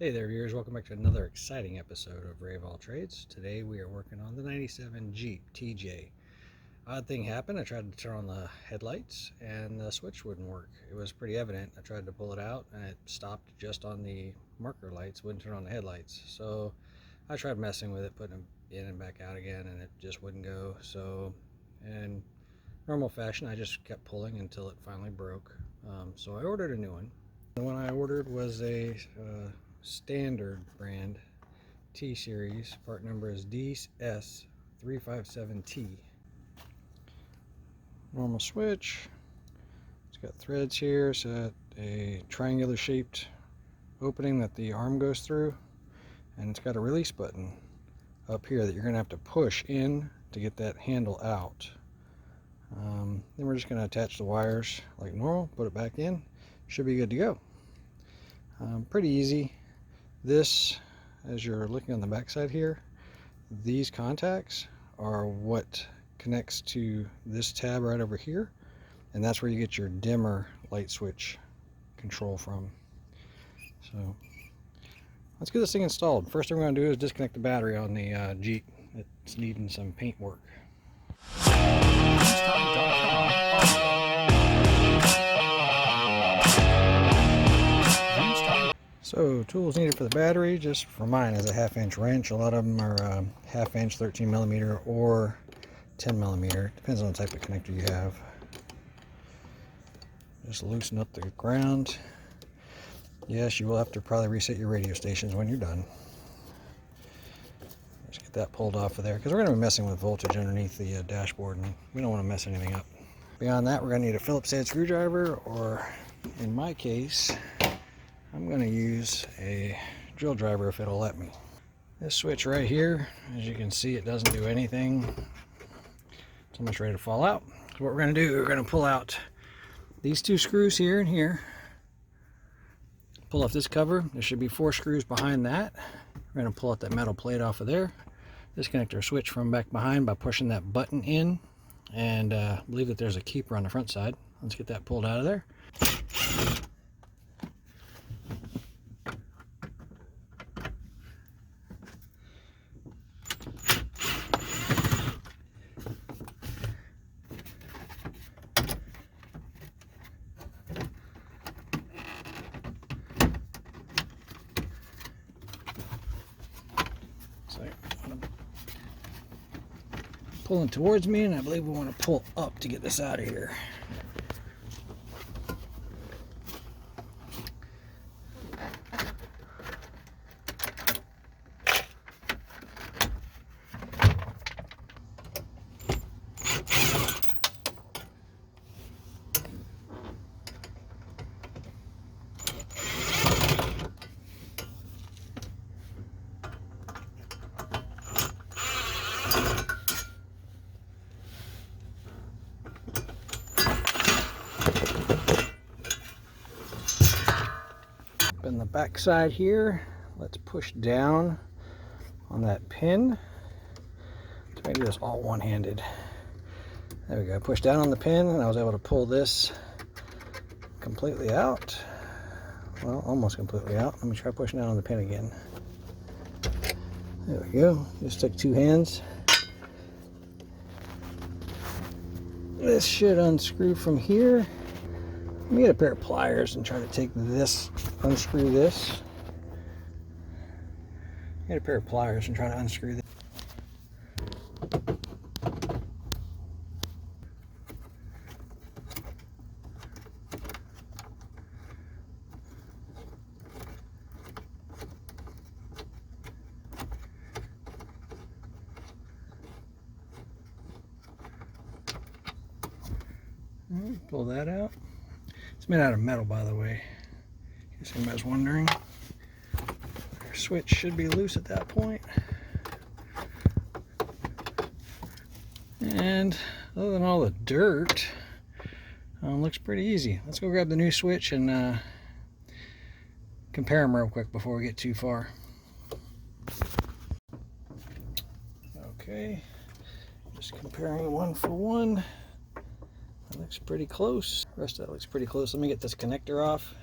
Hey there viewers, welcome back to another exciting episode of Ray of All Trades. Today we are working on the 97 Jeep TJ. Odd thing happened, I tried to turn on the headlights and the switch wouldn't work. It was pretty evident. I tried to pull it out and it stopped just on the marker lights, wouldn't turn on the headlights. So I tried messing with it, putting them in and back out again, and it just wouldn't go. So in normal fashion, I just kept pulling until it finally broke. So I ordered a new one. The one I ordered was a standard brand T-Series. Part number is DS357T. Normal switch. It's got threads here, so a triangular shaped opening that the arm goes through, and it's got a release button up here that you're going to have to push in to get that handle out. Then we're just going to attach the wires like normal, put it back in, should be good to go. Pretty easy. This, as you're looking on the back side here, these contacts are what connects to this tab right over here, and that's where you get your dimmer light switch control from. So let's get this thing installed. First thing we're going to do is disconnect the battery on the Jeep. It's needing some paint work. So tools needed for the battery, just for mine, is a 1/2-inch wrench. A lot of them are 1/2 inch, 13mm, or 10mm. Depends on the type of connector you have. Just loosen up the ground. Yes, you will have to probably reset your radio stations when you're done. Just get that pulled off of there, because we're going to be messing with voltage underneath the dashboard, and we don't want to mess anything up. Beyond that, we're going to need a Phillips head screwdriver, or in my case, I'm going to use a drill driver if it'll let me. This switch right here, as you can see, it doesn't do anything. It's almost ready to fall out. So what we're going to do, we're going to pull out these 2 screws here and here. Pull off this cover. There should be 4 screws behind that. We're going to pull out that metal plate off of there. Disconnect our switch from back behind by pushing that button in, and believe that there's a keeper on the front side. Let's get that pulled out of there. So pulling towards me, and I believe we want to pull up to get this out of here. In the back side here, let's push down on that pin. Let's make this all one-handed. There we go. Push down on the pin, and I was able to pull this completely out. Well, almost completely out. Let me try pushing down on the pin again. There we go. Just take 2 hands. This should unscrew from here. Let me get a pair of pliers and try to take this, unscrew this. Get a pair of pliers and try to unscrew this. Pull that out. It's made out of metal, by the way, in case anybody's wondering. Our switch should be loose at that point. And other than all the dirt, looks pretty easy. Let's go grab the new switch and compare them real quick before we get too far. Okay, just comparing one for one. That looks pretty close. The rest of that looks pretty close. Let me get this connector off.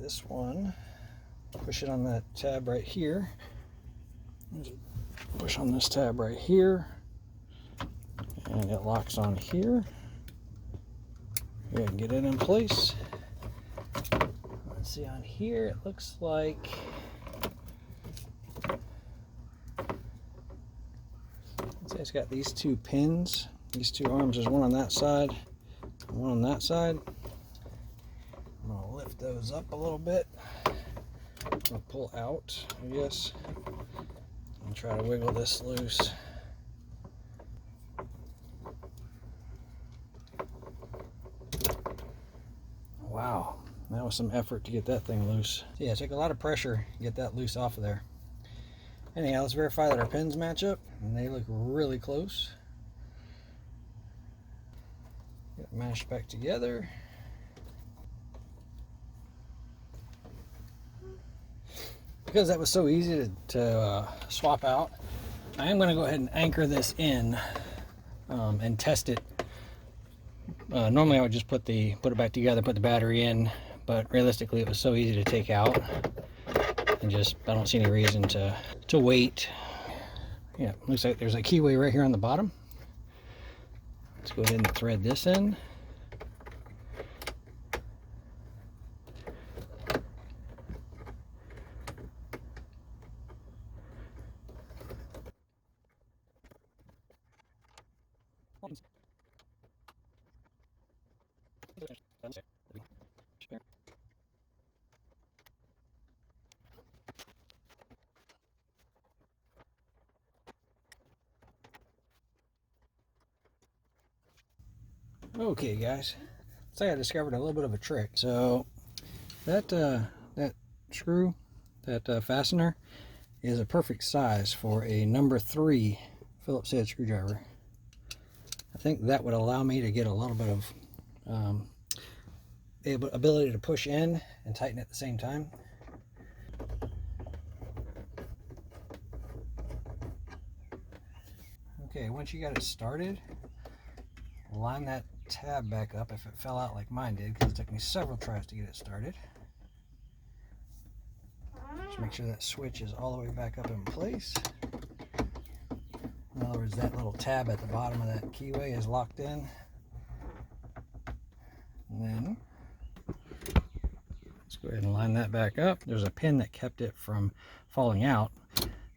this one, push it on that tab right here. Push on this tab right here, and it locks on here. Go ahead and get it in place. Let's see on here, it looks like it's got these two pins, these two arms. There's one on that side and one on that side. I'm going to lift those up a little bit. I'm going to pull out, I guess, and try to wiggle this loose. Wow, that was some effort to get that thing loose. So yeah, it took a lot of pressure to get that loose off of there. Anyhow, let's verify that our pins match up, and they look really close. Get it mashed back together. Because that was so easy to swap out, I am going to go ahead and anchor this in and test it. Normally I would just put it back together, put the battery in, but realistically it was so easy to take out, and I don't see any reason to wait. Yeah, looks like there's a keyway right here on the bottom. Let's go ahead and thread this in. Okay guys, so I discovered a little bit of a trick. So that screw, that fastener, is a perfect size for a number 3 Phillips head screwdriver. I think that would allow me to get a little bit of ability to push in and tighten at the same time. Okay, once you got it started, line that tab back up if it fell out like mine did, because it took me several tries to get it started. Just make sure that switch is all the way back up in place. In other words, that little tab at the bottom of that keyway is locked in. And then let's go ahead and line that back up. There's a pin that kept it from falling out,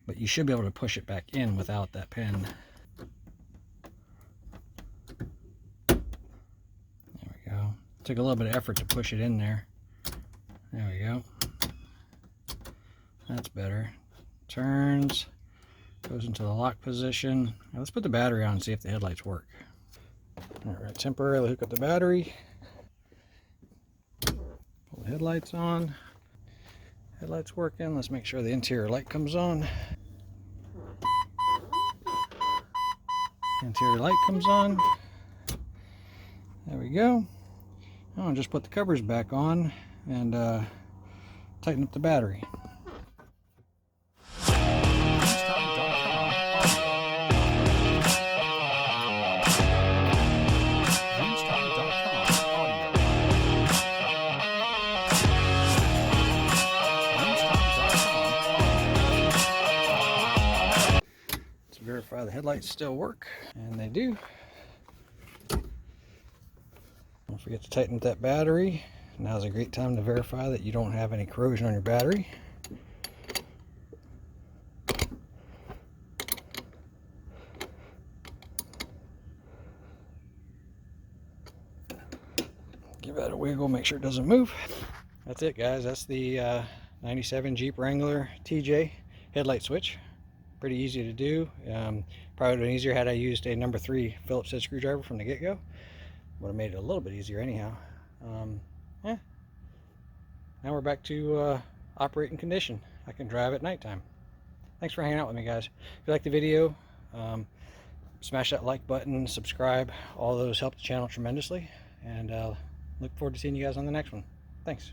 but you should be able to push it back in without that pin. Took a little bit of effort to push it in there. There we go. That's better. Turns, goes into the lock position. Now let's put the battery on and see if the headlights work. All right, temporarily hook up the battery. Pull the headlights on. Headlights working. Let's make sure the interior light comes on. Interior light comes on. There we go. I'll just put the covers back on and tighten up the battery. Let's verify the headlights still work, and they do. Don't forget to tighten up that battery. Now's a great time to verify that you don't have any corrosion on your battery. Give that a wiggle, make sure it doesn't move. That's it guys, that's the 97 Jeep Wrangler TJ headlight switch. Pretty easy to do. Probably would have been easier had I used a number 3 Phillips head screwdriver from the get-go. Would have made it a little bit easier anyhow. Yeah. Now we're back to operating condition. I can drive at nighttime. Thanks for hanging out with me guys. If you like the video, smash that like button, subscribe. All those help the channel tremendously. And look forward to seeing you guys on the next one. Thanks.